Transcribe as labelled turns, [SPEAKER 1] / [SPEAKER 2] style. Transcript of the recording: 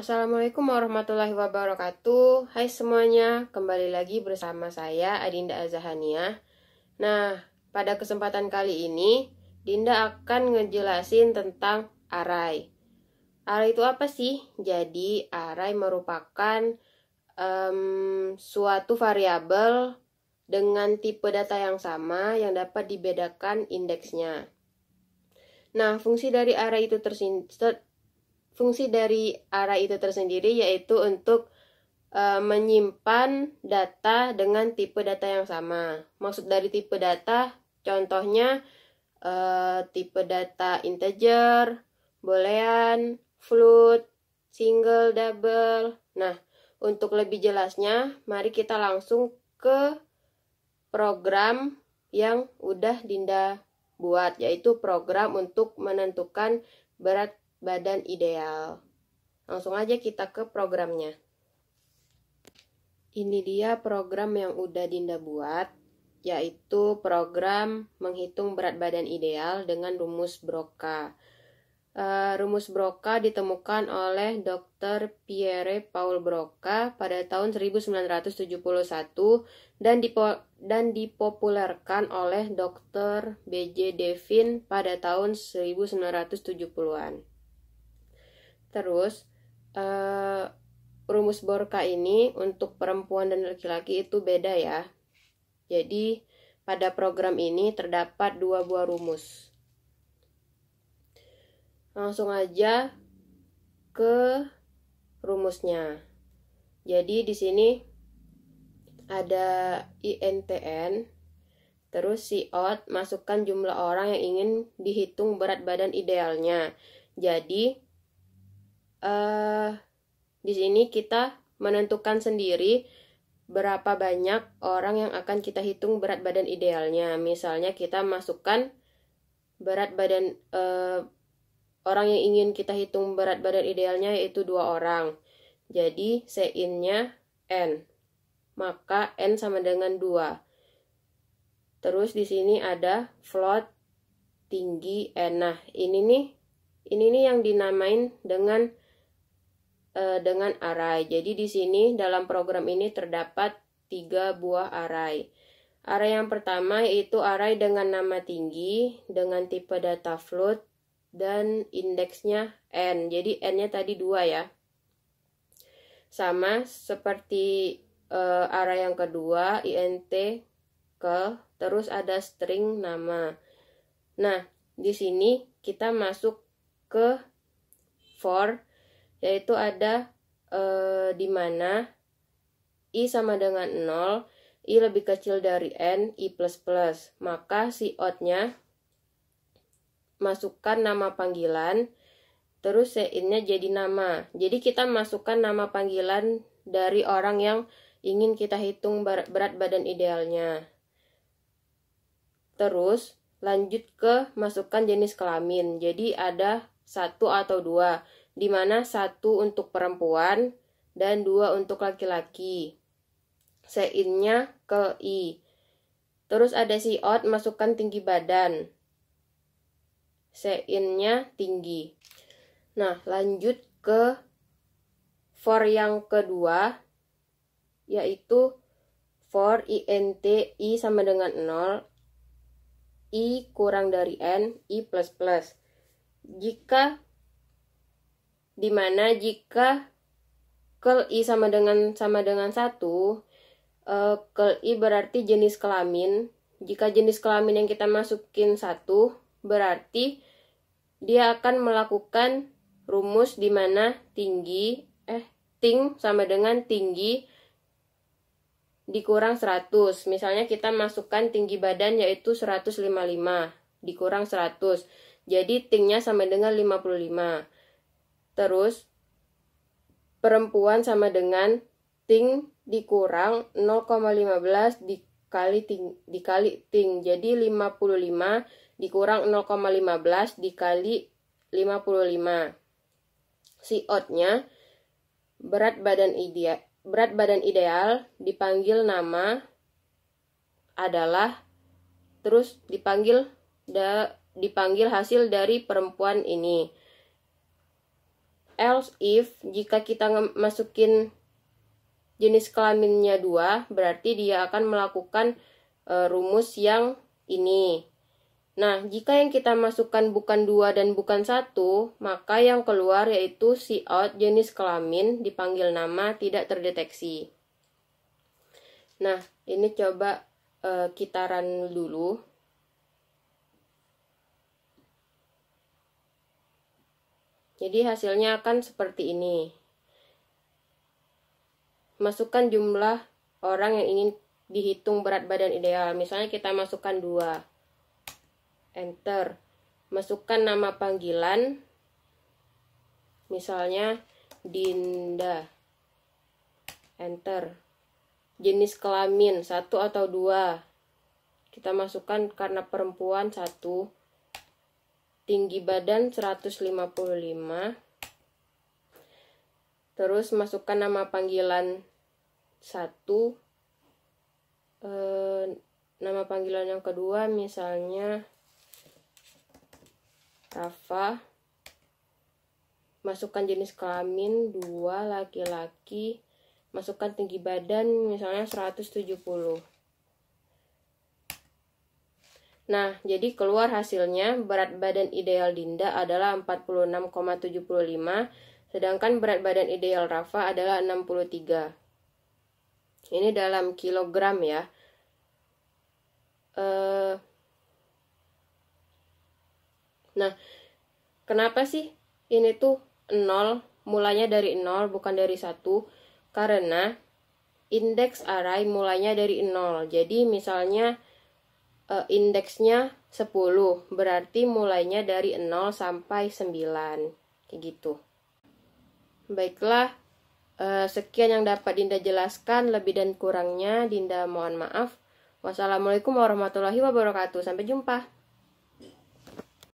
[SPEAKER 1] Assalamualaikum warahmatullahi wabarakatuh. Hai semuanya, kembali lagi bersama saya Adinda Azahaniah. Nah, pada kesempatan kali ini Dinda akan ngejelasin tentang array. Array itu apa sih? Jadi array merupakan suatu variabel dengan tipe data yang sama yang dapat dibedakan indeksnya. Nah, fungsi dari array itu tersendiri yaitu untuk menyimpan data dengan tipe data yang sama. Maksud dari tipe data, contohnya tipe data integer, boolean, float, single, double. Nah, untuk lebih jelasnya, mari kita langsung ke program yang udah Dinda buat, yaitu program untuk menentukan berat badan ideal. Langsung aja kita ke programnya. Ini dia program yang udah Dinda buat, yaitu program menghitung berat badan ideal dengan rumus Broca. Rumus Broca ditemukan oleh Dr. Pierre Paul Broca pada tahun 1971 dan dipopulerkan oleh Dr. B.J. Devine pada tahun 1970-an. Terus, rumus Broca ini untuk perempuan dan laki-laki itu beda ya. Jadi, pada program ini terdapat dua buah rumus. Langsung aja ke rumusnya. Jadi di sini ada INTN, terus SIOT, masukkan jumlah orang yang ingin dihitung berat badan idealnya. Jadi di sini kita menentukan sendiri berapa banyak orang yang akan kita hitung berat badan idealnya. Misalnya kita masukkan berat badan orang yang ingin kita hitung berat badan idealnya yaitu 2 orang. Jadi Sin-nya N. Maka N sama dengan 2. Terus di sini ada float tinggi N. Nah, ini nih yang dinamain dengan array. Jadi di sini dalam program ini terdapat 3 buah array. Array yang pertama yaitu array dengan nama tinggi dengan tipe data float dan indeksnya N. Jadi N-nya tadi 2 ya. Sama seperti array yang kedua, int ke, terus ada string nama. Nah, di sini kita masuk ke for, yaitu ada di mana i sama dengan 0, i lebih kecil dari n, i++. Maka si out-nya masukkan nama panggilan, terus Sin-nya jadi nama. Jadi kita masukkan nama panggilan dari orang yang ingin kita hitung berat badan idealnya. Terus lanjut ke masukkan jenis kelamin. Jadi ada 1 atau 2, di mana 1 untuk perempuan dan 2 untuk laki-laki. Sin-nya ke i. Terus ada si out, masukkan tinggi badan. Sin-nya tinggi. Nah, lanjut ke for yang kedua, yaitu for int i sama dengan 0, i kurang dari n, i++. Jika kel i sama dengan 1, kel i berarti jenis kelamin. Jika jenis kelamin yang kita masukin 1, berarti dia akan melakukan rumus di mana ting sama dengan tinggi dikurang 100. Misalnya kita masukkan tinggi badan yaitu 155 dikurang 100. Jadi tingnya sama dengan 55. Terus perempuan sama dengan ting dikurang 0,15 dikali ting. Jadi 55 dikurang 0,15 dikali 55. Si out-nya berat badan ideal dipanggil nama adalah, terus dipanggil hasil dari perempuan ini. else if, jika kita masukin jenis kelaminnya 2, berarti dia akan melakukan rumus yang ini. Nah, jika yang kita masukkan bukan 2 dan bukan 1, maka yang keluar yaitu si out jenis kelamin dipanggil nama tidak terdeteksi. Nah, ini coba kita run dulu. Jadi hasilnya akan seperti ini. Masukkan jumlah orang yang ingin dihitung berat badan ideal. Misalnya kita masukkan 2. Enter. Masukkan nama panggilan. Misalnya Dinda. Enter. Jenis kelamin 1 atau 2. Kita masukkan karena perempuan 1. Tinggi badan 155. Terus masukkan nama panggilan 1. Nama panggilan yang kedua misalnya Rafa. Masukkan jenis kelamin 2, laki-laki. Masukkan tinggi badan misalnya 170. Nah, jadi keluar hasilnya berat badan ideal Dinda adalah 46,75, sedangkan berat badan ideal Rafa adalah 63. Ini dalam kilogram ya. Nah, kenapa sih ini tuh 0, mulainya dari 0 bukan dari 1? Karena indeks array mulainya dari 0. Jadi misalnya indeksnya 10, berarti mulainya dari 0 sampai 9, kayak gitu. Baiklah, sekian yang dapat Dinda jelaskan, lebih dan kurangnya Dinda mohon maaf. Wassalamualaikum warahmatullahi wabarakatuh, sampai jumpa.